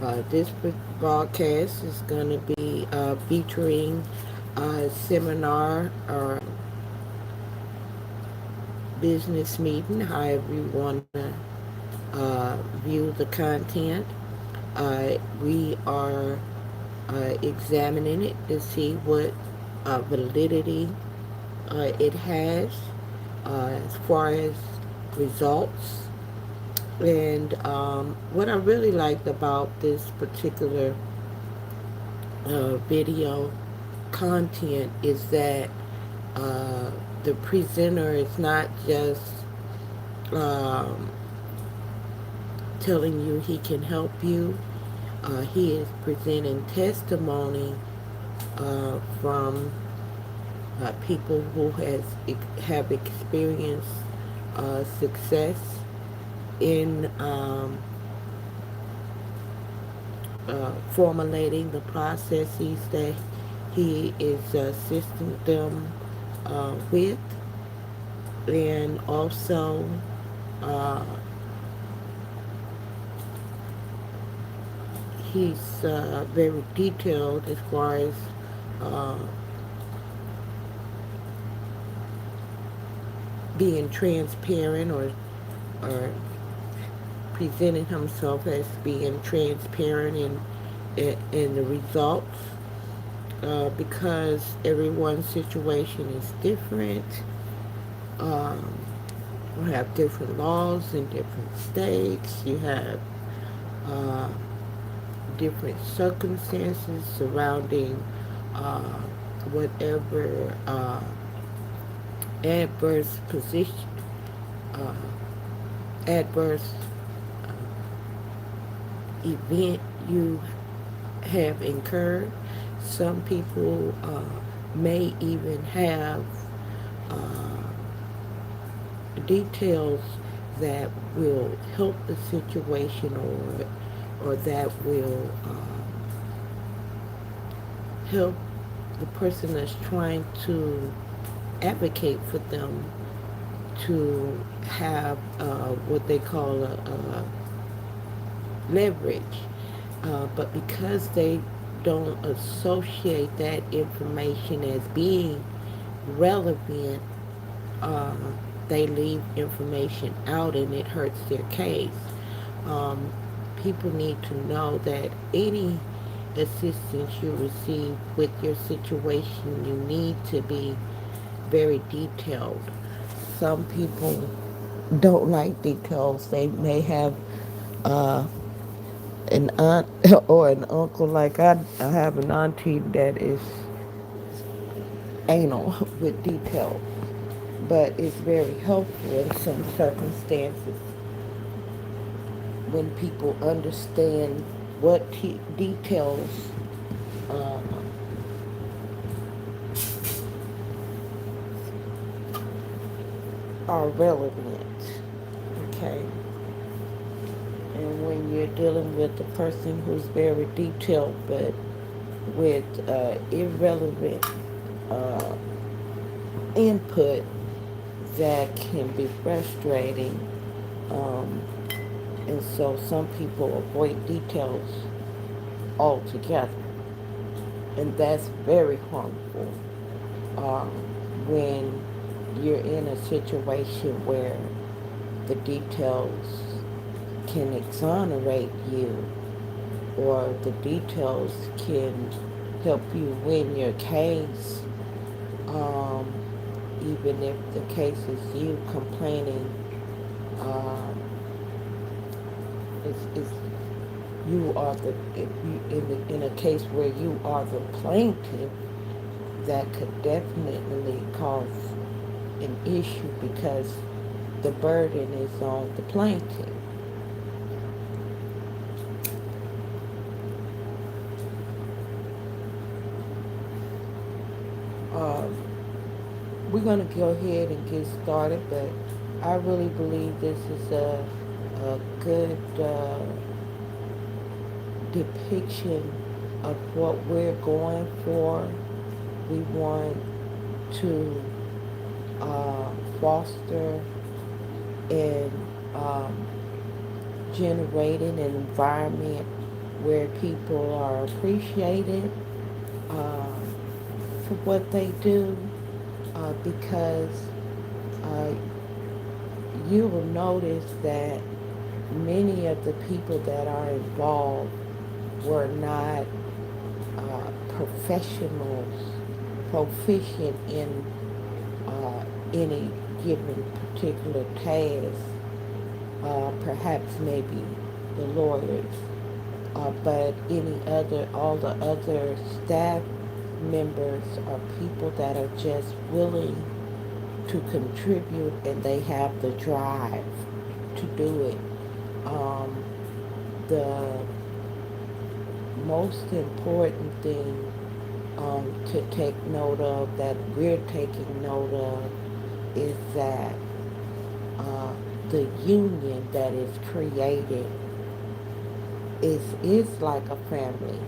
This broadcast is going to be featuring a seminar or business meeting, however you want to view the content. We are examining it to see what validity it has as far as results. And what I really liked about this particular video content is that uh, the presenter is not just um, telling you he can help you. He is presenting testimony from people who have experienced success in formulating the processes that he is assisting them with, and also uh, he's very detailed as far as uh, being transparent or presenting himself as being transparent in the results, because everyone's situation is different. Um, you have different laws in different states. You have uh, different circumstances surrounding uh, whatever adverse position, uh, adverse event you have incurred. Some people may even have uh, details that will help the situation, or that will help the person that's trying to advocate for them to have what they call a leverage. But because they don't associate that information as being relevant, uh, they leave information out and it hurts their case. Um, People need to know that any assistance you receive with your situation, you need to be very detailed. Some people don't like details. They may have uh, an aunt or an uncle. Like I have an auntie that is anal with details, but it's very helpful in some circumstances when people understand what details uh, are relevant. Okay, and when you're dealing with a person who's very detailed but with irrelevant uh, input, that can be frustrating. Um, and so some people avoid details altogether. And that's very harmful um, when you're in a situation where the details can exonerate you, or the details can help you win your case, um, even if the case is you complaining. Um, it's you are the if you in a case where you are the plaintiff, that could definitely cause an issue because the burden is on the plaintiff. Um, we're going to go ahead and get started, but I really believe this is a good depiction of what we're going for. We want to foster and generate an environment where people are appreciated uh, for what they do, because uh, you will notice that many of the people that are involved were not professionals proficient in any given particular task, perhaps maybe the lawyers, but all the other staff members are people that are just willing to contribute and they have the drive to do it. Um, the most important thing to take note of, that we're taking note of, is that uh, the union that is created is like a family,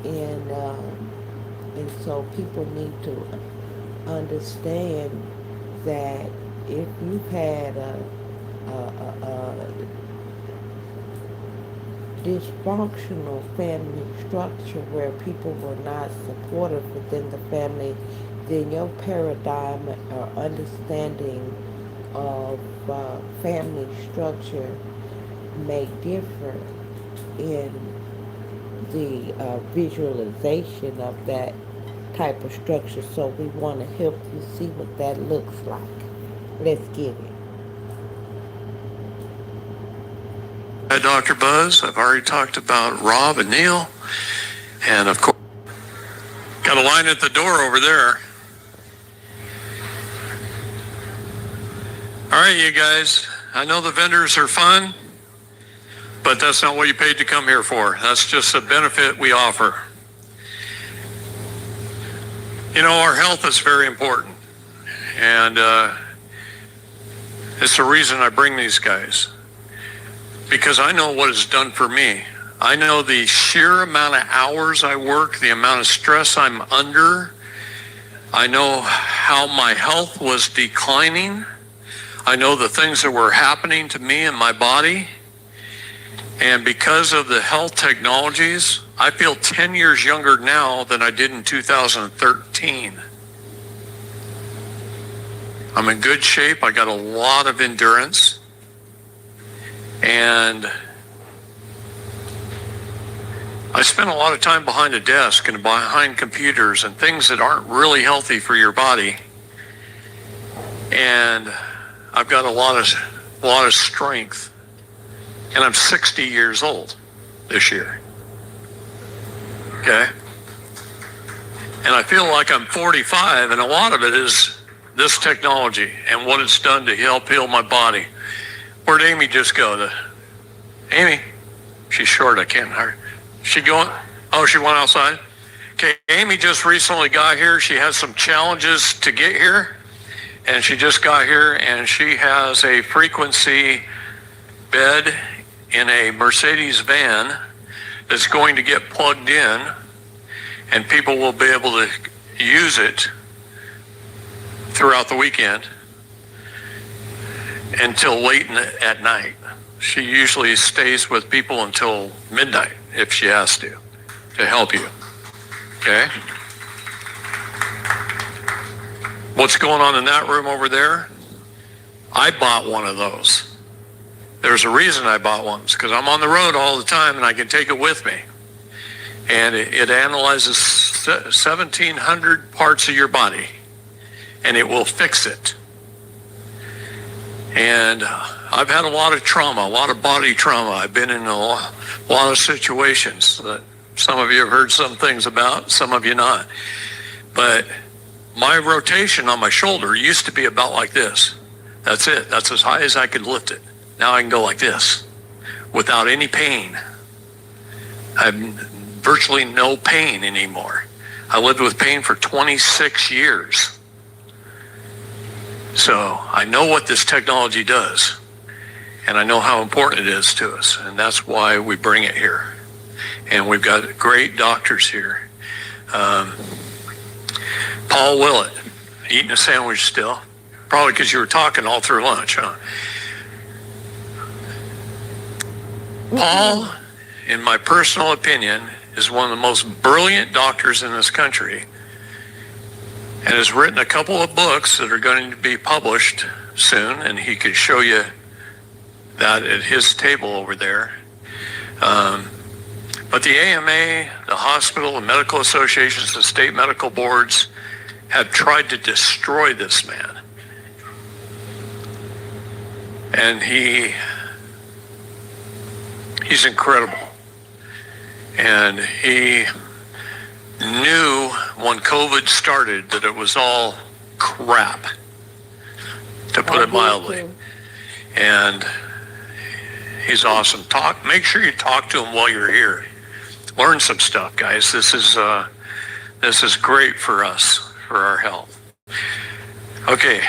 and so people need to understand that if you've had a dysfunctional family structure where people were not supportive within the family, then your paradigm or understanding of family structure may differ in the visualization of that type of structure. So we want to help you see what that looks like. Let's get it. Hi, Dr. Buzz. I've already talked about Rob and Neil. And of course, got a line at the door over there. All right, you guys. I know the vendors are fun, but that's not what you paid to come here for. That's just a benefit we offer. You know, our health is very important. And it's the reason I bring these guys. Because I know what it's done for me. I know the sheer amount of hours I work, the amount of stress I'm under. I know how my health was declining. I know the things that were happening to me and my body. And because of the health technologies, I feel 10 years younger now than I did in 2013. I'm in good shape. I got a lot of endurance. And I spend a lot of time behind a desk and behind computers and things that aren't really healthy for your body. And I've got a lot of strength. And I'm 60 years old this year. Okay? And I feel like I'm 45, and a lot of it is this technology and what it's done to help heal my body. Where'd Amy just go? Amy? She's short, I can't hire. She going? Oh, she went outside? Okay, Amy just recently got here. She has some challenges to get here. And she just got here, and she has a frequency bed in a Mercedes van that's going to get plugged in, and people will be able to use it throughout the weekend until late at night. She usually stays with people until midnight if she has to help you. Okay? What's going on in that room over there? I bought one of those. There's a reason I bought one. It's because I'm on the road all the time and I can take it with me. And it analyzes 1,700 parts of your body, and it will fix it. And I've had a lot of trauma, a lot of body trauma. I've been in a lot of situations that some of you have heard some things about, some of you not. But my rotation on my shoulder used to be about like this. That's it. That's as high as I could lift it. Now I can go like this without any pain. I have virtually no pain anymore. I lived with pain for 26 years. So I know what this technology does, and I know how important it is to us, and that's why we bring it here. And we've got great doctors here. Paul Willett, eating a sandwich still, probably because you were talking all through lunch, huh? Paul in my personal opinion, is one of the most brilliant doctors in this country and has written a couple of books that are going to be published soon, and he could show you that at his table over there. But the AMA, the hospital, the medical associations, the state medical boards have tried to destroy this man. And he's incredible. And he knew when COVID started that it was all crap, to put it mildly. And he's awesome. Make sure you talk to him while you're here. Learn some stuff, guys. This is great for us, for our health. Okay,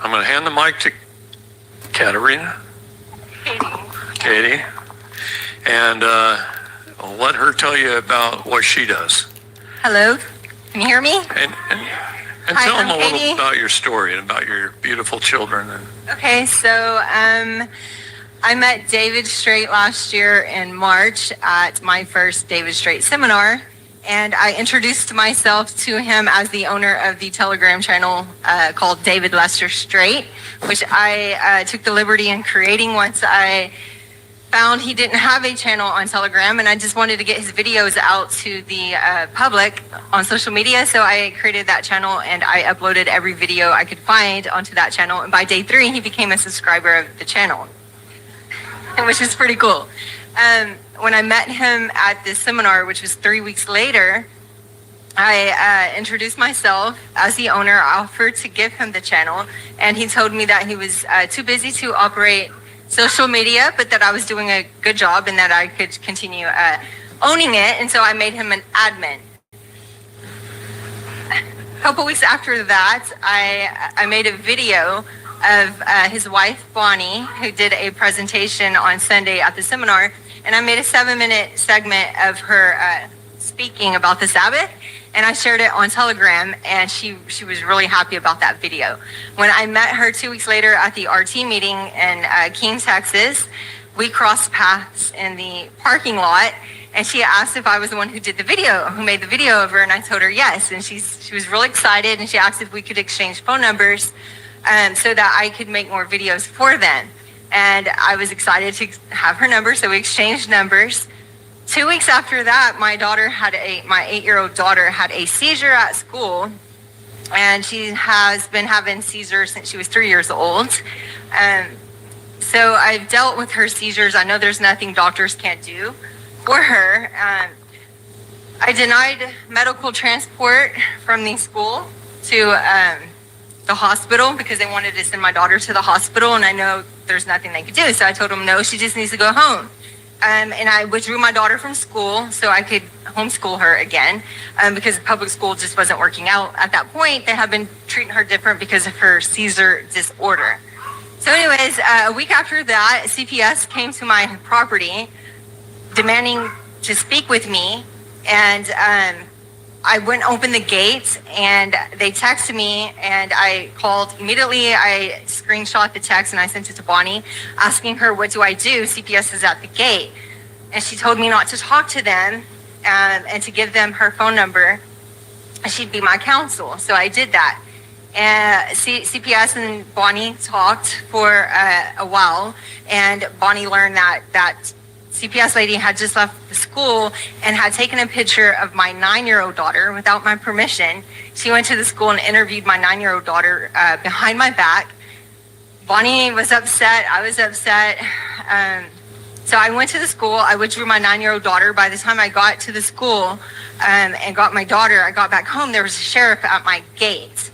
I'm going to hand the mic to Katerina. Katie. And I'll let her tell you about what she does. Hello, can you hear me? And Hi, tell them I'm a little Katie. about your story and about your beautiful children. Okay, so I met David Straight last year in March at my first David Straight seminar, and I introduced myself to him as the owner of the Telegram channel called David Lester Straight, which I took the liberty in creating once I found he didn't have a channel on Telegram, and I just wanted to get his videos out to the public on social media. So I created that channel and I uploaded every video I could find onto that channel. And by day 3, he became a subscriber of the channel, which is pretty cool. When I met him at this seminar, which was 3 weeks later, I introduced myself as the owner, offered to give him the channel, and he told me that he was too busy to operate social media, but that I was doing a good job and that I could continue owning it. And so I made him an admin. A couple weeks after that, I made a video of his wife, Bonnie, who did a presentation on Sunday at the seminar. And I made a 7-minute segment of her speaking about the Sabbath. And I shared it on Telegram, and she was really happy about that video. When I met her 2 weeks later at the RT meeting in Keene, Texas, we crossed paths in the parking lot, and she asked if I was the one who did the video, who made the video of her, and I told her yes. And she was really excited, and she asked if we could exchange phone numbers so that I could make more videos for them. And I was excited to have her number, so we exchanged numbers. 2 weeks after that, my 8-year-old daughter had a seizure at school, and she has been having seizures since she was 3 years old. So I've dealt with her seizures. I know there's nothing doctors can't do for her. I denied medical transport from the school to the hospital because they wanted to send my daughter to the hospital, and I know there's nothing they could do. So I told them, no, she just needs to go home. And I withdrew my daughter from school so I could homeschool her again because public school just wasn't working out at that point. They had been treating her different because of her seizure disorder. So anyways, a week after that, CPS came to my property demanding to speak with me. And I went and opened the gate, and they texted me, and I called immediately. I screenshot the text and I sent it to Bonnie asking her, what do I do? CPS is at the gate. And she told me not to talk to them and to give them her phone number. She'd be my counsel. So I did that. And CPS and Bonnie talked for a while, and Bonnie learned that CPS lady had just left the school and had taken a picture of my 9-year-old daughter without my permission. She went to the school and interviewed my 9-year-old daughter behind my back. Bonnie was upset. I was upset. So I went to the school. I withdrew my 9-year-old daughter. By the time I got to the school and got my daughter, I got back home, there was a sheriff at my gate.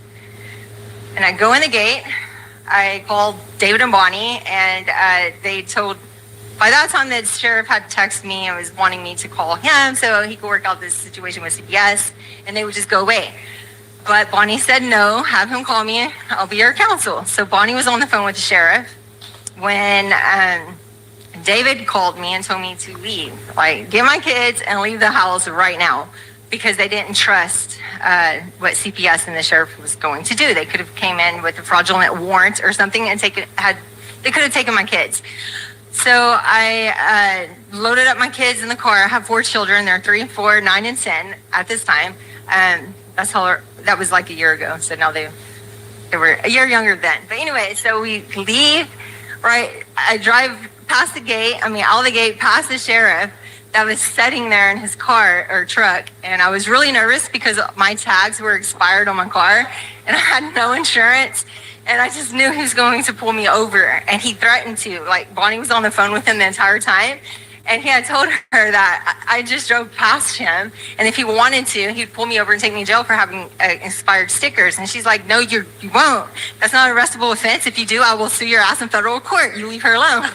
And I go in the gate. I called David and Bonnie, and they told, by that time, the sheriff had texted me and was wanting me to call him so he could work out this situation with CPS, and they would just go away. But Bonnie said, no, have him call me. I'll be your counsel. So Bonnie was on the phone with the sheriff when David called me and told me to leave. Like, get my kids and leave the house right now, because they didn't trust what CPS and the sheriff was going to do. They could have came in with a fraudulent warrant or something and they could have taken my kids. So I loaded up my kids in the car. I have 4 children. They're 3, 4, 9, and 10 at this time. That was like a year ago. So now they were a year younger then. But anyway, so we leave, right? I drive past the gate, out the gate, past the sheriff that was sitting there in his car or truck. And I was really nervous because my tags were expired on my car and I had no insurance. And I just knew he was going to pull me over. And he threatened to. Like, Bonnie was on the phone with him the entire time. And he had told her that I just drove past him. And if he wanted to, he'd pull me over and take me to jail for having expired stickers. And she's like, no, you won't. That's not an arrestable offense. If you do, I will sue your ass in federal court. You leave her alone.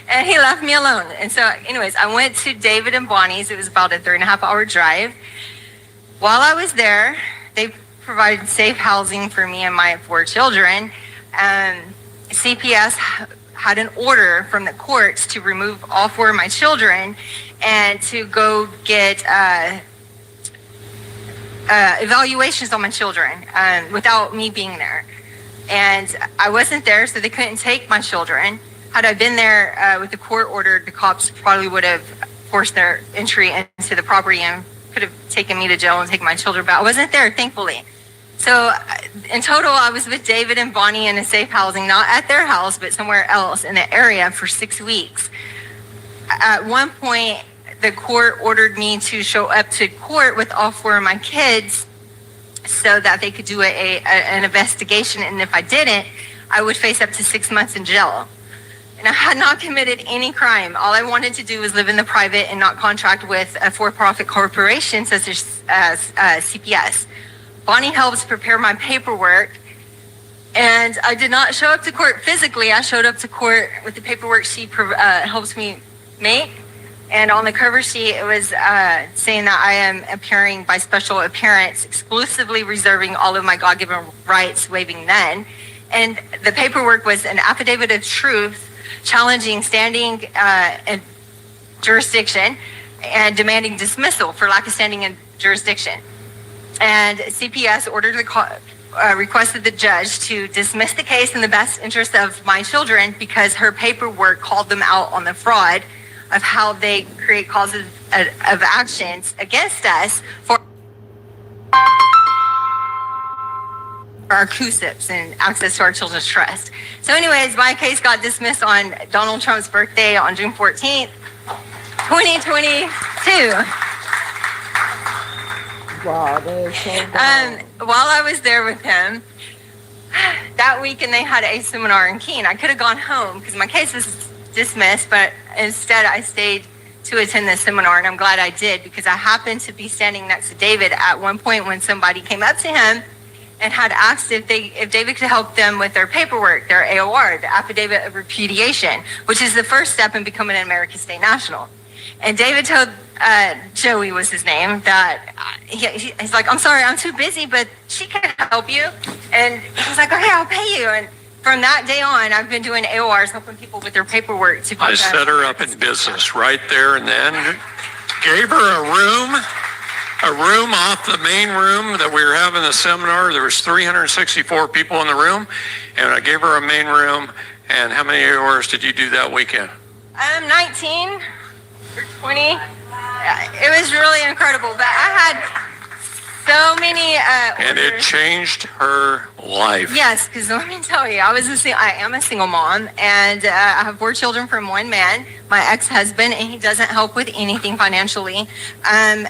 And he left me alone. And so, anyways, I went to David and Bonnie's. It was about a 3.5-hour drive. While I was there, they provided safe housing for me and my 4 children. CPS had an order from the courts to remove all 4 of my children and to go get evaluations on my children without me being there. And I wasn't there, so they couldn't take my children. Had I been there with the court order, the cops probably would have forced their entry into the property and could have taken me to jail and taken my children, but I wasn't there, thankfully. So in total, I was with David and Bonnie in a safe housing, not at their house, but somewhere else in the area for 6 weeks. At one point, the court ordered me to show up to court with all 4 of my kids so that they could do an investigation. And if I didn't, I would face up to 6 months in jail. And I had not committed any crime. All I wanted to do was live in the private and not contract with a for-profit corporation such as CPS. Bonnie helps prepare my paperwork, and I did not show up to court physically. I showed up to court with the paperwork she helps me make, and on the cover sheet it was saying that I am appearing by special appearance, exclusively reserving all of my God-given rights, waiving none. And the paperwork was an affidavit of truth challenging standing and jurisdiction and demanding dismissal for lack of standing and jurisdiction. And CPS requested the judge to dismiss the case in the best interest of my children because her paperwork called them out on the fraud of how they create causes of actions against us for our QSIPs and access to our children's trust. So anyways, my case got dismissed on Donald Trump's birthday on June 14th, 2022. Wow, that is so bad. While I was there with him that week, and they had a seminar in Keene, I could have gone home because my case was dismissed, but instead I stayed to attend the seminar, and I'm glad I did because I happened to be standing next to David at one point when somebody came up to him and had asked if David could help them with their paperwork, their AOR, the affidavit of repudiation, which is the first step in becoming an American state national. And David told Joey was his name, that he's like, I'm sorry, I'm too busy, but she can help you. And he's like, okay, I'll pay you. And from that day on, I've been doing AORs, helping people with their paperwork. I set her up in business right there and then, gave her a room off the main room that we were having the seminar. There was 364 people in the room, and I gave her a main room. And how many AORs did you do that weekend? 19 or 20. It was really incredible, but I had so many and it orders. changed her life. Yes, because let me tell you, I am a single mom, and I have 4 children from one man, my ex-husband, and he doesn't help with anything financially. And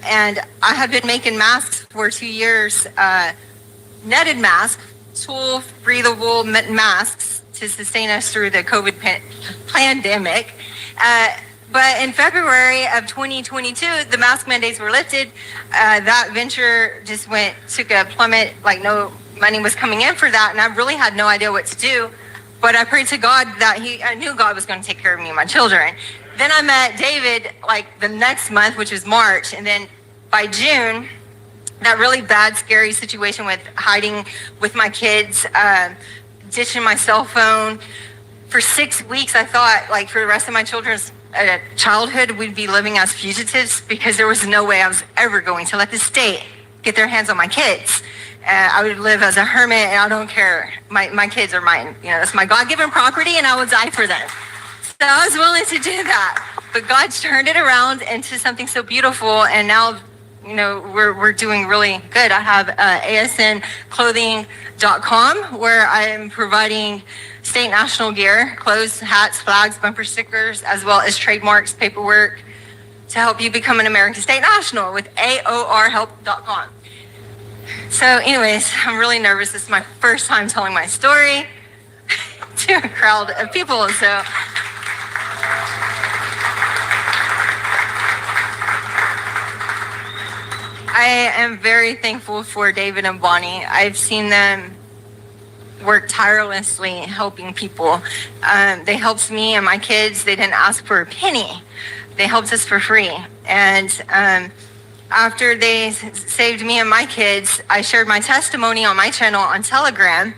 I have been making masks for 2 years, netted masks, tool breathable masks to sustain us through the COVID pandemic. But in February of 2022, the mask mandates were lifted. That venture just took a plummet, like no money was coming in for that. And I really had no idea what to do. But I prayed to God that I knew God was going to take care of me and my children. Then I met David like the next month, which was March. And then by June, that really bad, scary situation with hiding with my kids, ditching my cell phone. For 6 weeks, I thought like for the rest of my children's childhood, we'd be living as fugitives because there was no way I was ever going to let the state get their hands on my kids. I would live as a hermit, and I don't care. My kids are mine. You know, it's my God-given property, and I will die for them. So I was willing to do that, but God turned it around into something so beautiful, and now, you know, we're doing really good. I have asnclothing.com where I'm providing state national gear, clothes, hats, flags, bumper stickers, as well as trademarks, paperwork to help you become an American state national with aorhelp.com. So anyways, I'm really nervous. This is my first time telling my story to a crowd of people, so. I am very thankful for David and Bonnie. I've seen them work tirelessly helping people. They helped me and my kids. They didn't ask for a penny. They helped us for free. And after they saved me and my kids, I shared my testimony on my channel on Telegram.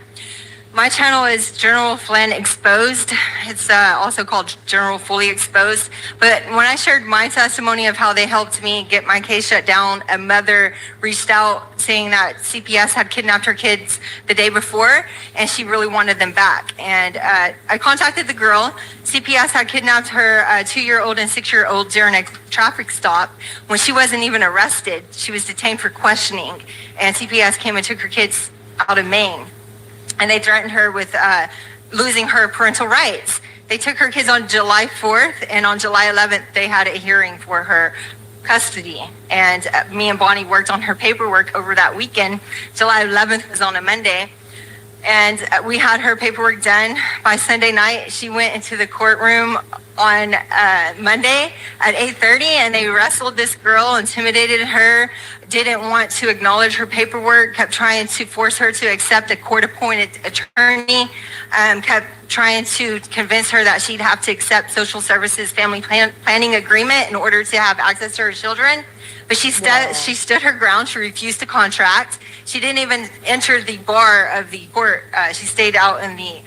My channel is General Flynn Exposed. It's also called General Fully Exposed. But when I shared my testimony of how they helped me get my case shut down, a mother reached out saying that CPS had kidnapped her kids the day before, and she really wanted them back. And I contacted the girl. CPS had kidnapped her 2-year-old and 6-year-old during a traffic stop when she wasn't even arrested. She was detained for questioning, and CPS came and took her kids out of Maine. And they threatened her with losing her parental rights. They took her kids on July 4th, and on July 11th, they had a hearing for her custody. And me and Bonnie worked on her paperwork over that weekend. July 11th was on a Monday. And we had her paperwork done by Sunday night. She went into the courtroom on Monday at 8:30, and they wrestled this girl, intimidated her, didn't want to acknowledge her paperwork, kept trying to force her to accept a court-appointed attorney, kept trying to convince her that she'd have to accept social services family planning agreement in order to have access to her children. But she stood her ground. She refused to contract. She didn't even enter the bar of the court. She stayed out in the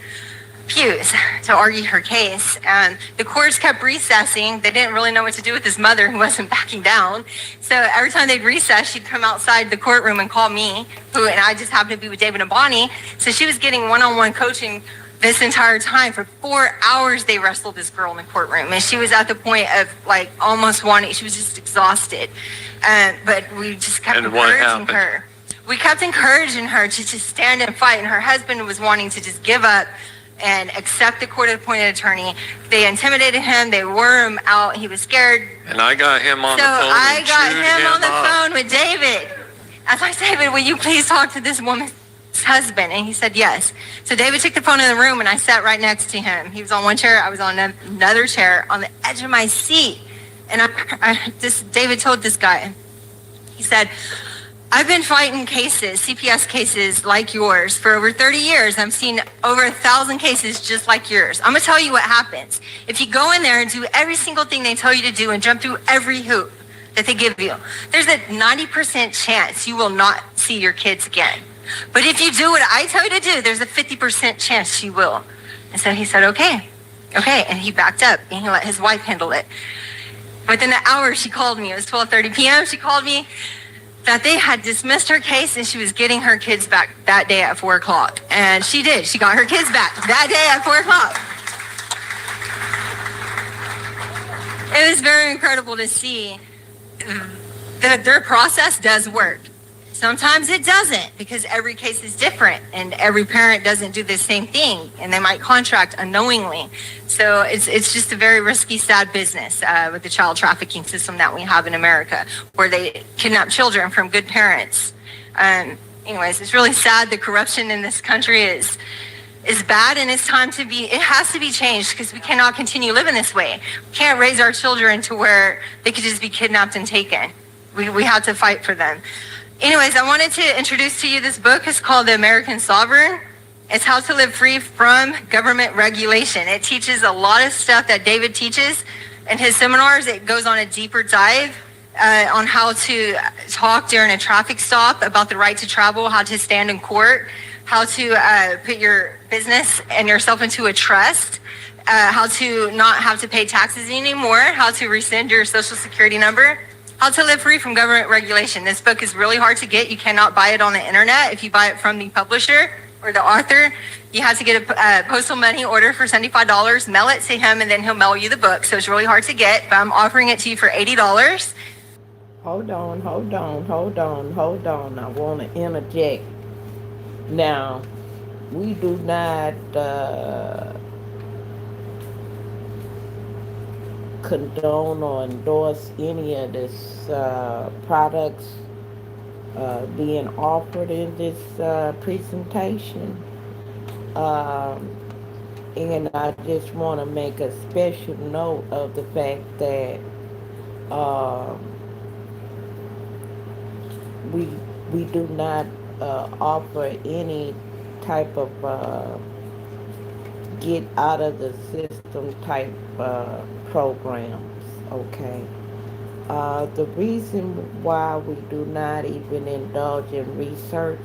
pews to argue her case. And the courts kept recessing. They didn't really know what to do with this mother who wasn't backing down. So every time they'd recess, she'd come outside the courtroom and call me, and I just happened to be with David and Bonnie. So she was getting one-on-one coaching this entire time. For 4 hours, they wrestled this girl in the courtroom, and she was at the point of like almost wanting. She was just exhausted, but we just kept encouraging her. We kept encouraging her to just stand and fight, and her husband was wanting to just give up and accept the court-appointed attorney. They intimidated him. They wore him out. He was scared. And I got him on the phone. So I got him on the phone with David. I was like, David, will you please talk to this woman's husband? And he said yes. So David took the phone in the room, and I sat right next to him. He was on one chair. I was on another chair on the edge of my seat. And David told this guy, he said, I've been fighting cases, CPS cases like yours for over 30 years. I've seen over 1,000 cases just like yours. I'm going to tell you what happens. If you go in there and do every single thing they tell you to do and jump through every hoop that they give you, there's a 90% chance you will not see your kids again. But if you do what I tell you to do, there's a 50% chance you will. And so he said, okay. And he backed up, and he let his wife handle it. Within an hour, she called me. It was 12:30 p.m. She called me that they had dismissed her case, and she was getting her kids back that day at 4 o'clock. And she did. She got her kids back that day at 4 o'clock. It was very incredible to see that their process does work. Sometimes it doesn't, because every case is different, and every parent doesn't do the same thing, and they might contract unknowingly. So it's just a very risky, sad business with the child trafficking system that we have in America, where they kidnap children from good parents. Anyways, it's really sad. The corruption in this country is bad, and it's time it has to be changed, because we cannot continue living this way. We can't raise our children to where they could just be kidnapped and taken. We have to fight for them. Anyways, I wanted to introduce to you this book. It's called The American Sovereign. It's how to live free from government regulation. It teaches a lot of stuff that David teaches in his seminars. It goes on a deeper dive on how to talk during a traffic stop, about the right to travel, how to stand in court, how to put your business and yourself into a trust, how to not have to pay taxes anymore, how to rescind your social security number, how to live free from government regulation. This book is really hard to get. You cannot buy it on the internet. If you buy it from the publisher or the author, you have to get a postal money order for $75, mail it to him, and then he'll mail you the book. So it's really hard to get, but I'm offering it to you for $80. Hold on, hold on, hold on, hold on. I want to interject. Now, we do not condone or endorse any of this products being offered in this presentation. Um, and I just want to make a special note of the fact that um, we we do not offer any type of get out of the system type programs. Okay. The reason why we do not even indulge in research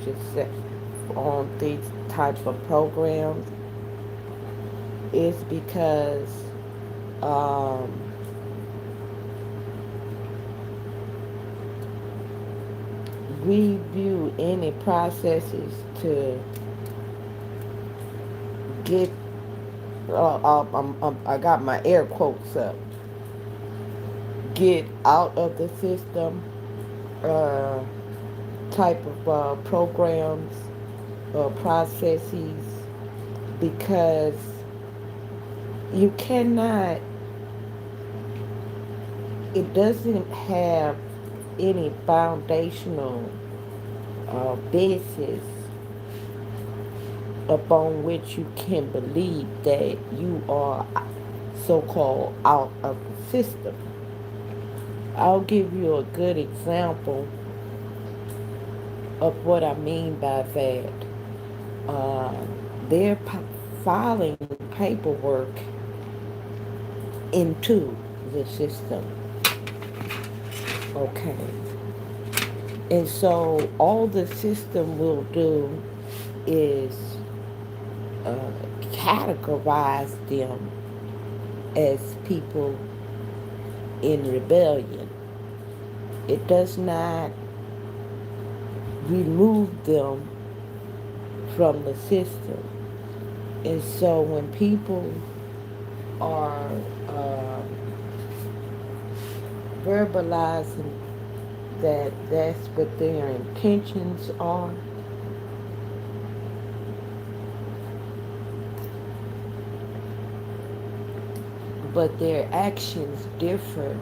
on these type of programs is because um, we view any processes to get, I got my air quotes up, get out of the system uh, type of programs or processes, because you cannot, it doesn't have any foundational basis upon which you can believe that you are so-called out of the system. I'll give you a good example of what I mean by that. Uh, they're filing paperwork into the system. Okay. And so all the system will do is categorize them as people in rebellion. It does not remove them from the system. And so when people are verbalizing that that's what their intentions are, but their actions differ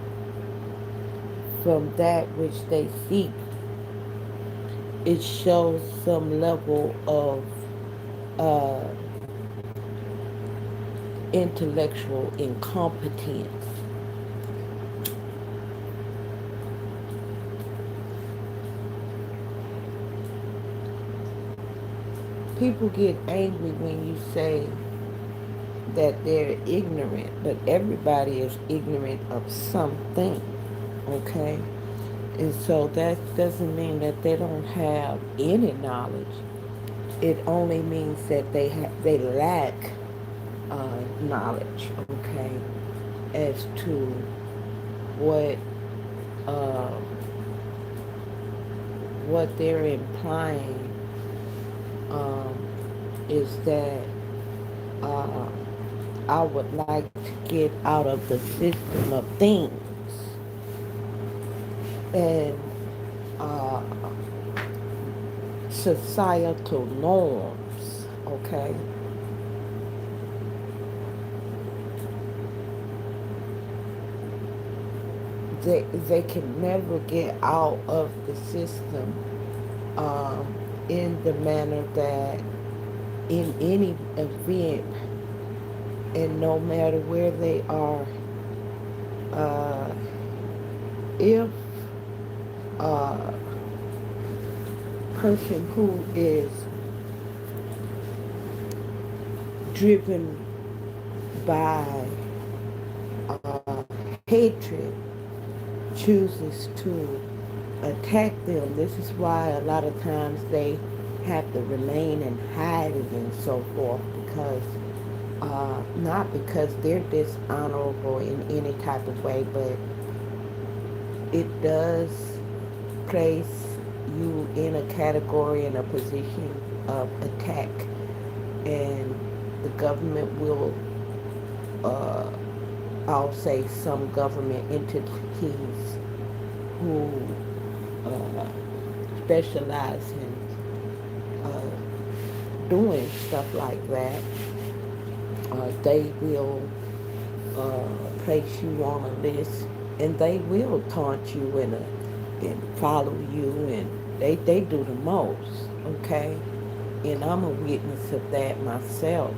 from that which they seek, it shows some level of uh, intellectual incompetence. People get angry when you say that they're ignorant, but everybody is ignorant of something, okay? And so that doesn't mean that they don't have any knowledge. It only means that they lack knowledge, okay, as to uh, what they're implying is that I would like to get out of the system of things and uh, societal norms, okay? They can never get out of the system in the manner that in any event, and no matter where they are, if a person who is driven by hatred chooses to attack them, this is why a lot of times they have to remain in hiding and so forth, because not because they're dishonorable in any type of way, but it does place you in a category, in a position of attack. and the government will, I'll say some government entities who specialize in doing stuff like that, they will place you on a list, and they will taunt you and follow you, and they do the most, okay? And I'm a witness of that myself.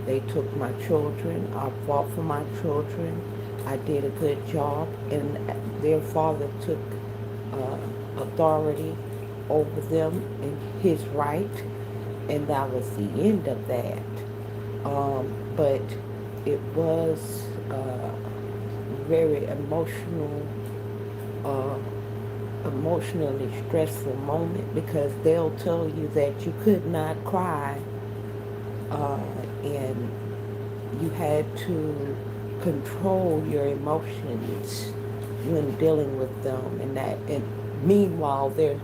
They took my children. I fought for my children. I did a good job, and their father took authority over them and his right, and that was the end of that. But it was very uh, emotionally stressful moment, because they'll tell you that you could not cry, and you had to control your emotions when dealing with them, and meanwhile they're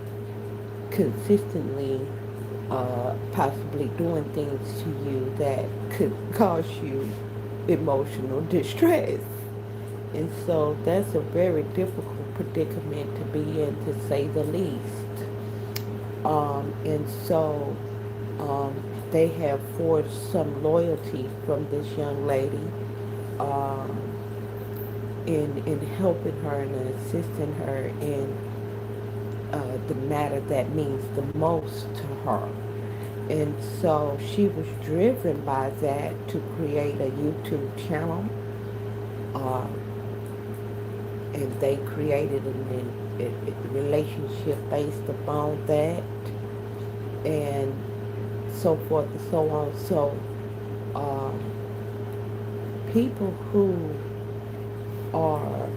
consistently possibly doing things to you that could cause you emotional distress. And so that's a very difficult predicament to be in, to say the least. And so they have forged some loyalty from this young lady, um, in helping her and assisting her in the matter that means the most to her. And so she was driven by that to create a YouTube channel. Uh, and they created a relationship based upon that, and so forth and so on. So um, people who are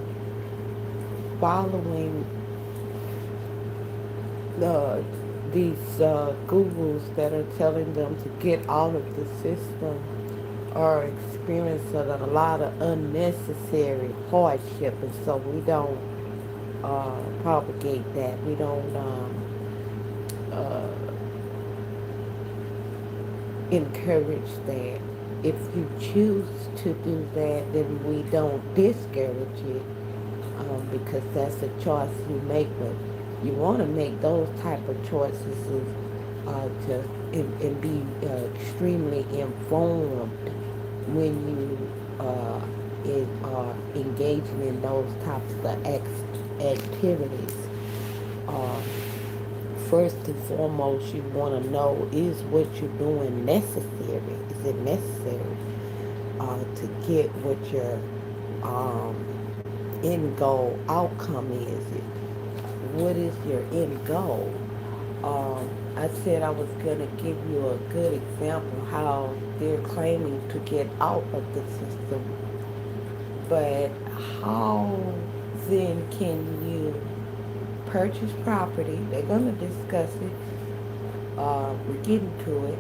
following these gurus that are telling them to get out of the system are experiencing a lot of unnecessary hardship, and so we don't propagate that. We don't uh, encourage that. If you choose to do that, then we don't discourage it, because that's a choice you make. But you want to make those type of choices and be extremely informed when you are engaging in those types of activities. Uh, First and foremost, you want to know, is what you're doing necessary? Is it necessary to get what your um, end goal outcome is? What is your end goal? I said I was going to give you a good example how they're claiming to get out of the system. But how then can you purchase property? They're going to discuss it. We're getting to it.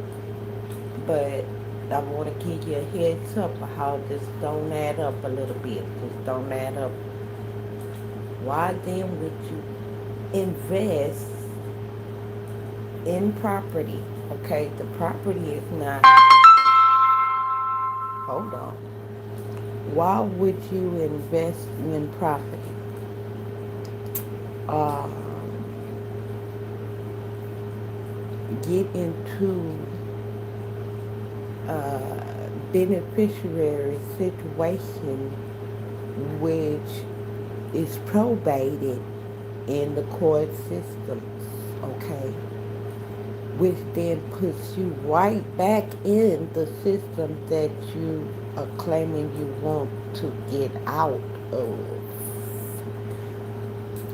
But I want to give you a heads up of how this don't add up a little bit. This don't add up. Why then would you invest in property? Okay, the property is not. Hold on. Why would you invest in property? Get into beneficiary situation which is probated in the court systems, okay? Which then puts you right back in the system that you are claiming you want to get out of.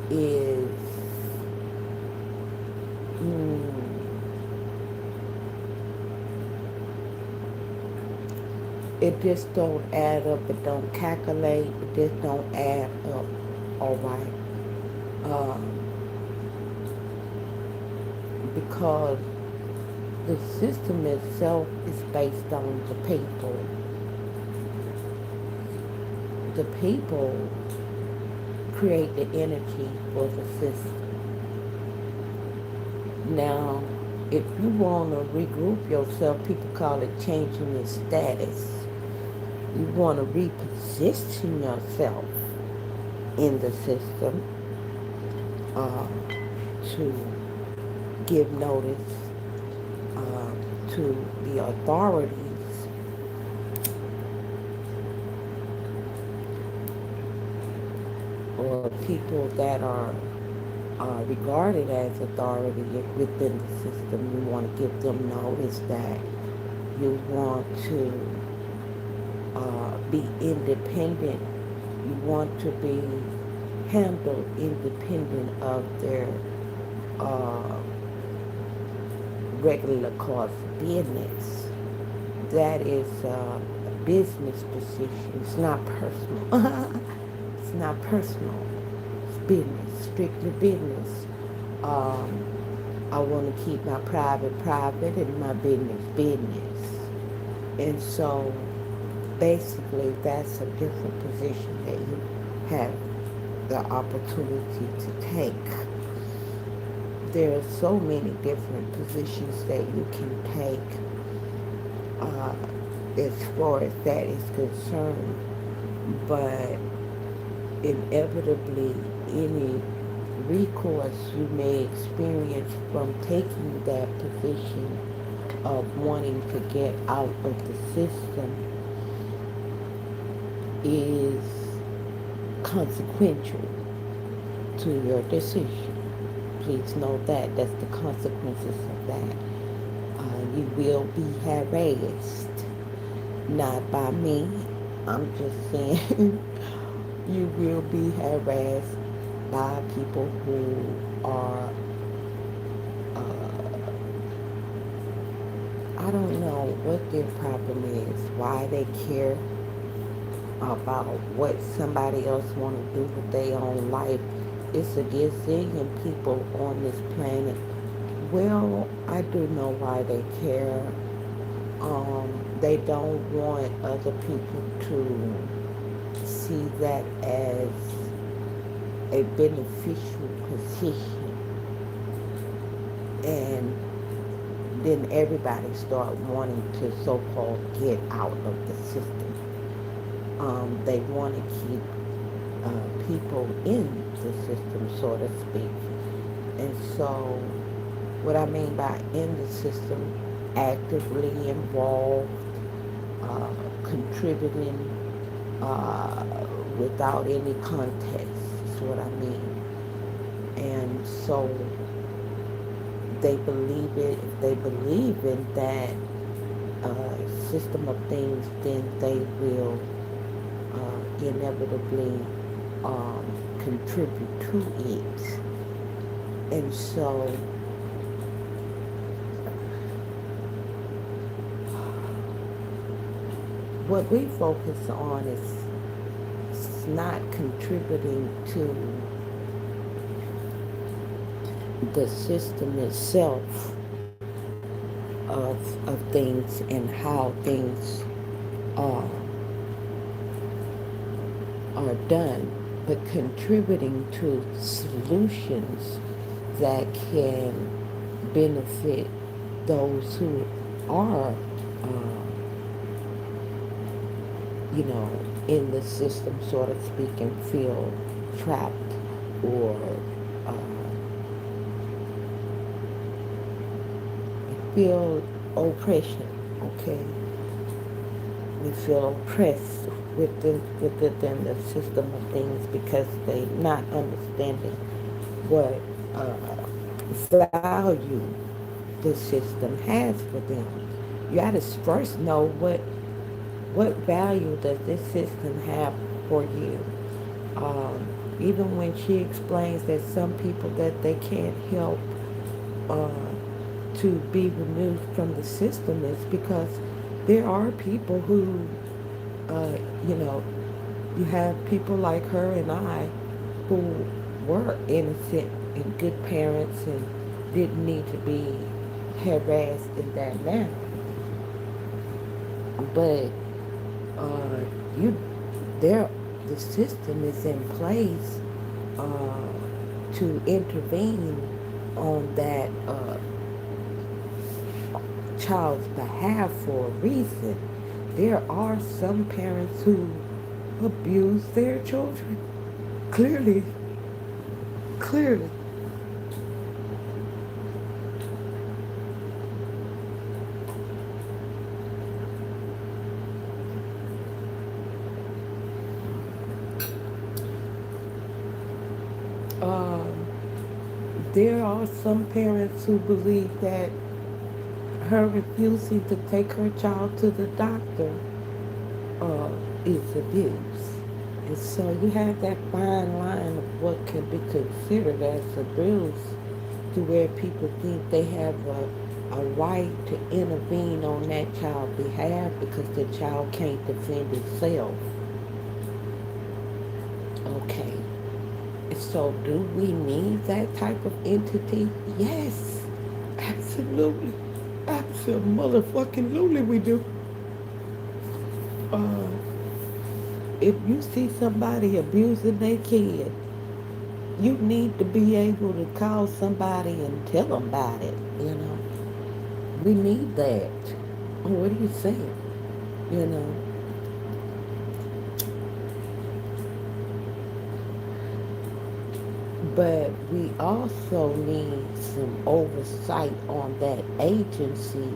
Is it just don't add up. It don't calculate. It just don't add up. All right. Because the system itself is based on the people. The people create the energy for the system. Now, if you want to regroup yourself, people call it changing your status. You want to reposition yourself in the system uh, to give notice to the authorities or people that are regarded as authority within the system. You want to give them notice that you want to be independent. You want to be handled independent of their uh, regular course business. That is a business position. It's not personal. It's not personal. It's business, strictly business. Um, I want to keep my private private and my business business. And so basically that's a different position that you have the opportunity to take. There are so many different positions that you can take uh, as far as that is concerned, but inevitably any recourse you may experience from taking that position of wanting to get out of the system is consequential to your decision. Please know that. That's the consequences of that. You will be harassed. Not by me. I'm just saying you will be harassed by people who are, I don't know what their problem is, why they care about what somebody else want to do with their own life. It's a gazillion people on this planet. Well, I do know why they care. They don't want other people to see that as a beneficial position, and then everybody start wanting to so-called get out of the system. They want to keep people in the system, so to speak. And so what I mean by in the system, actively involved, contributing without any context is what I mean. And so they believe it. If they believe in that system of things, then they will inevitably contribute to it. And so what we focus on is not contributing to the system itself of things and how things are done, but contributing to solutions that can benefit those who are, in the system, so to speak, and feel trapped or feel oppression, okay? We feel oppressed within the system of things because they not understanding what value the system has for them. You got to first know what value does this system have for you. Even when she explains that some people that they can't help to be removed from the system is because there are people who, you have people like her and I who were innocent and good parents and didn't need to be harassed in that manner. But the system is in place to intervene on that child's behalf for a reason. There are some parents who abuse their children. Clearly, clearly. Um, there are some parents who believe that her refusing to take her child to the doctor uh, is abuse. And so you have that fine line of what can be considered as abuse to where people think they have a right to intervene on that child's behalf because the child can't defend itself. Okay. So do we need that type of entity? Yes. Absolutely. Absolutely we do. Uh, if you see somebody abusing their kid, you need to be able to call somebody and tell them about it, you know. We need that. What do you think? You know. But we also need some oversight on that agency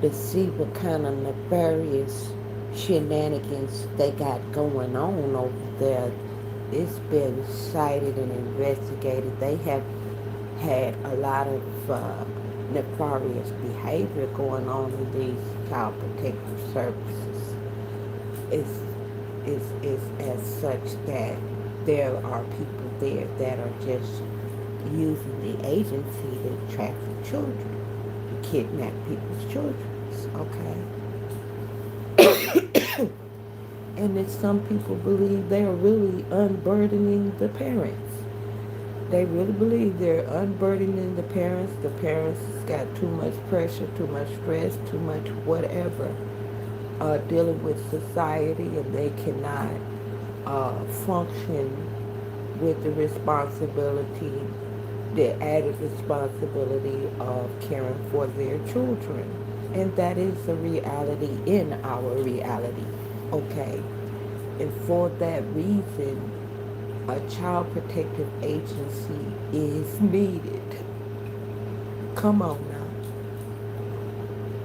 to see what kind of nefarious shenanigans they got going on over there. It's been cited and investigated. They have had a lot of nefarious behavior going on in these child protective services. Is as such that there are people there that are just using the agency to traffic children, to kidnap people's children. Okay. And then some people believe they are really unburdening the parents. They really believe they're unburdening the parents. The parents got too much pressure, too much stress, too much whatever, dealing with society, and they cannot function with the responsibility, the added responsibility of caring for their children. And that is a reality in our reality. Okay. And for that reason, a child protective agency is needed. Come on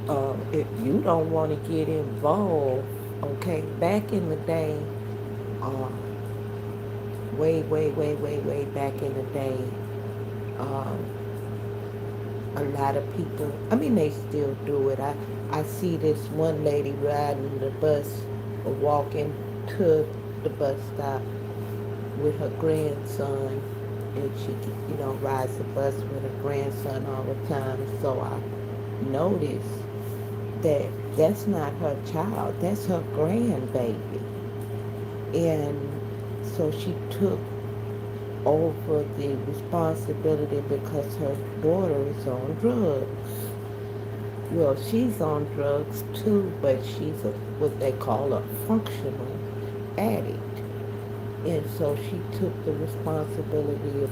now. If you don't want to get involved, okay, back in the day, uh, way back in the day, um, a lot of people, I mean, they still do it. I see this one lady riding the bus or walking to the bus stop with her grandson, and she, rides the bus with her grandson all the time. So I noticed that that's not her child, that's her grandbaby. And so she took over the responsibility because her daughter is on drugs. Well, she's on drugs too, but she's what they call a functional addict. And so she took the responsibility of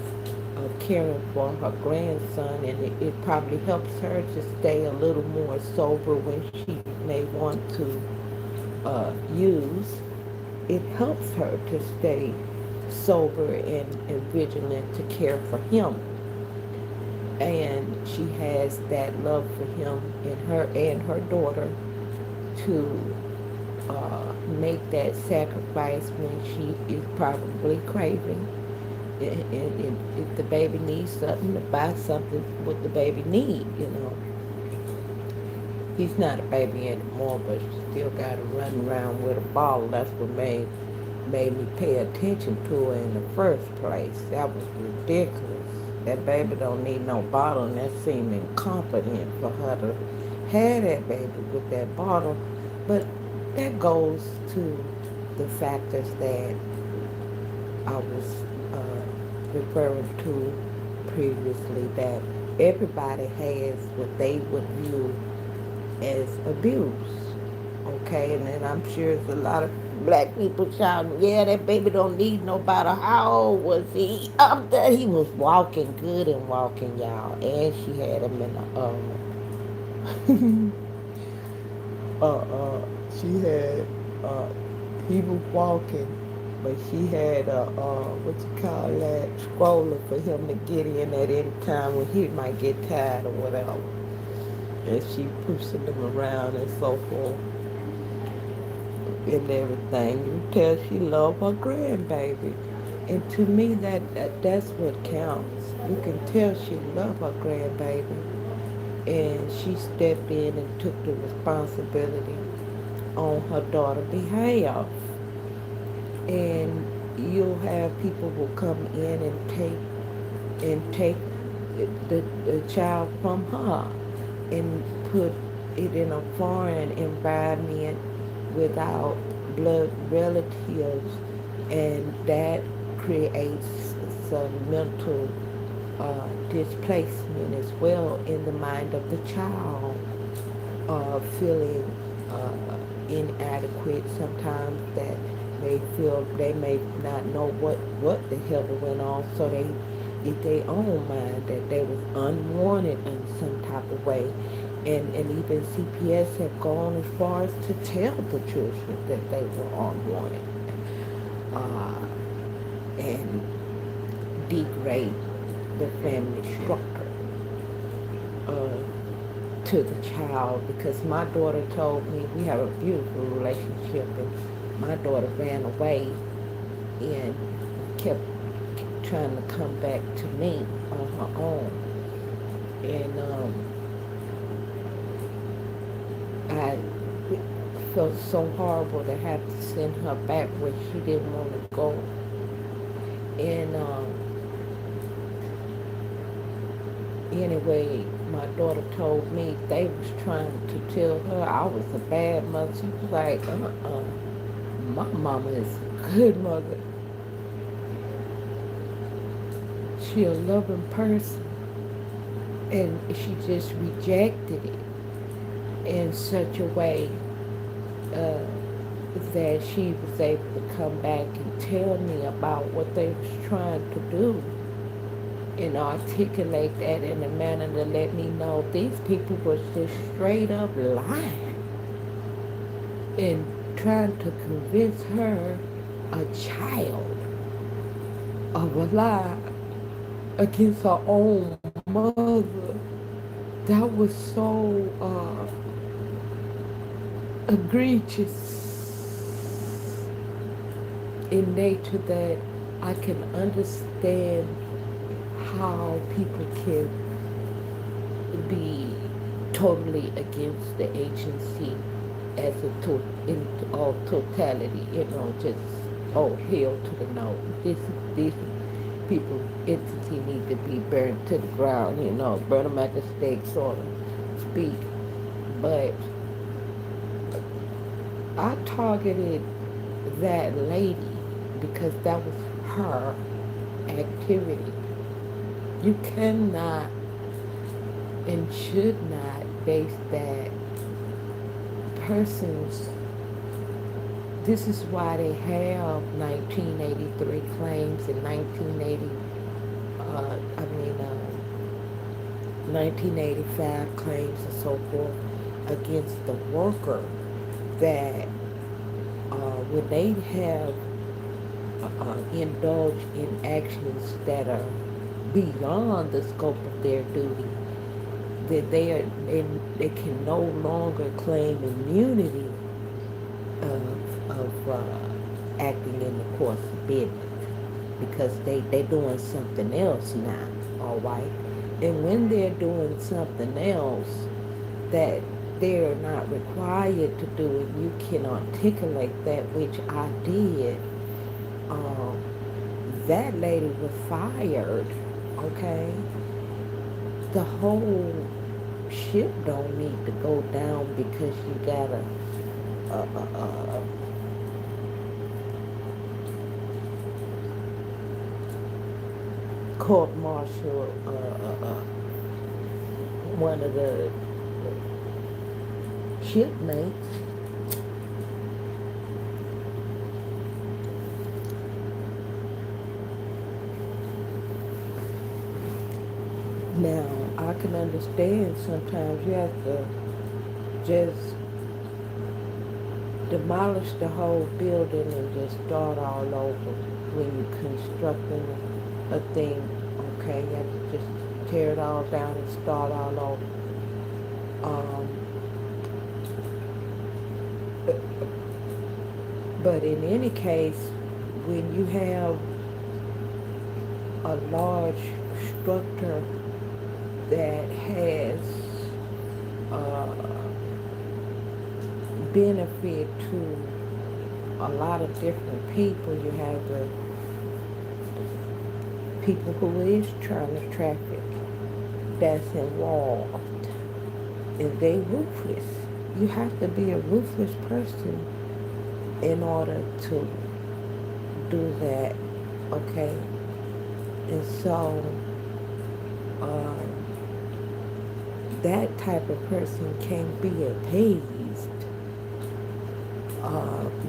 caring for her grandson, and it probably helps her to stay a little more sober when she may want to use. It helps her to stay sober and vigilant to care for him. And she has that love for him and her daughter to make that sacrifice when she is probably craving. And if the baby needs something, to buy something what the baby need. He's not a baby anymore, but she still got to run around with a bottle. That's what made me pay attention to her in the first place. That was ridiculous. That baby don't need no bottle, and that seemed incompetent for her to have that baby with that bottle. But that goes to the factors that I was referring to previously, that everybody has what they would view as abuse. Okay, and then I'm sure there's a lot of black people shouting, yeah, that baby don't need nobody. How old was he? Up there, he was walking good and walking, y'all. And she had him in the She had, uh, he was walking, but she had a, what you call that, stroller for him to get in at any time when he might get tired or whatever. And she pushing him around and so forth and everything. You tell she love her grandbaby. And to me, that's what counts. You can tell she love her grandbaby. And she stepped in and took the responsibility on her daughter's behalf. And you'll have people will come in and take the child from her and put it in a foreign environment without blood relatives, and that creates some mental displacement as well in the mind of the child, feeling inadequate sometimes, that may feel they may not know what the hell went on, so they in their own mind that they was unwanted in some type of way. And even CPS have gone as far as to tell the children that they were unwanted, and degrade the family structure to the child. Because my daughter told me, we have a beautiful relationship, and my daughter ran away and kept trying to come back to me on her own. And I felt so horrible to have to send her back where she didn't want to go. And anyway, my daughter told me they was trying to tell her I was a bad mother. She was like, my mama is a good mother. She a loving person. And she just rejected it in such a way that she was able to come back and tell me about what they was trying to do and articulate that in a manner to let me know these people was just straight up lying and trying to convince her, a child, of a lie against her own mother. That was so egregious in nature that I can understand how people can be totally against the agency as in all totality, just, oh, hell to the no. These people, entity need to be burned to the ground, burn them at the stake, sort of speak. But I targeted that lady because that was her activity. You cannot and should not base that person's. This is why they have 1983 claims and 1985 claims and so forth against the worker, that when they have indulged in actions that are beyond the scope of their duty, that they can no longer claim immunity of acting in the course of business, because they're doing something else now, all right? And when they're doing something else that they're not required to do, and you can articulate that, which I did, that lady was fired, okay? The whole ship don't need to go down because you got a court-martial, one of the shipmates. Now, I can understand sometimes you have to just demolish the whole building and just start all over when you're constructing a thing. Okay, you have to just tear it all down and start all over. But in any case, when you have a large structure that has benefit to a lot of different people, you have the people who is trying to traffic that's involved, and they ruthless. You have to be a ruthless person in order to do that, okay? And so that type of person can't be appeased.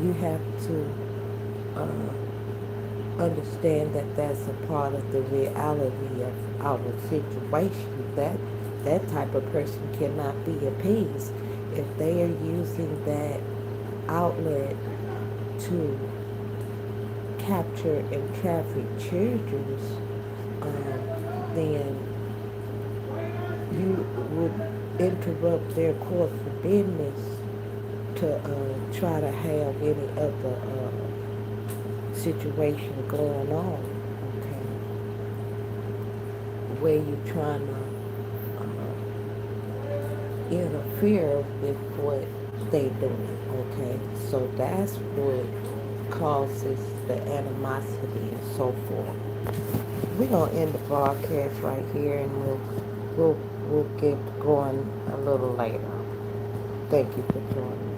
You have to understand that that's a part of the reality of our situation. That type of person cannot be appeased. If they are using that outlet to capture and traffic children, then you would interrupt their course of business to try to have any other situation going on, okay, where you're trying to interfere with what they doing, okay? So that's what causes the animosity and so forth. We're gonna end the broadcast right here, and we'll get going a little later. Thank you for joining.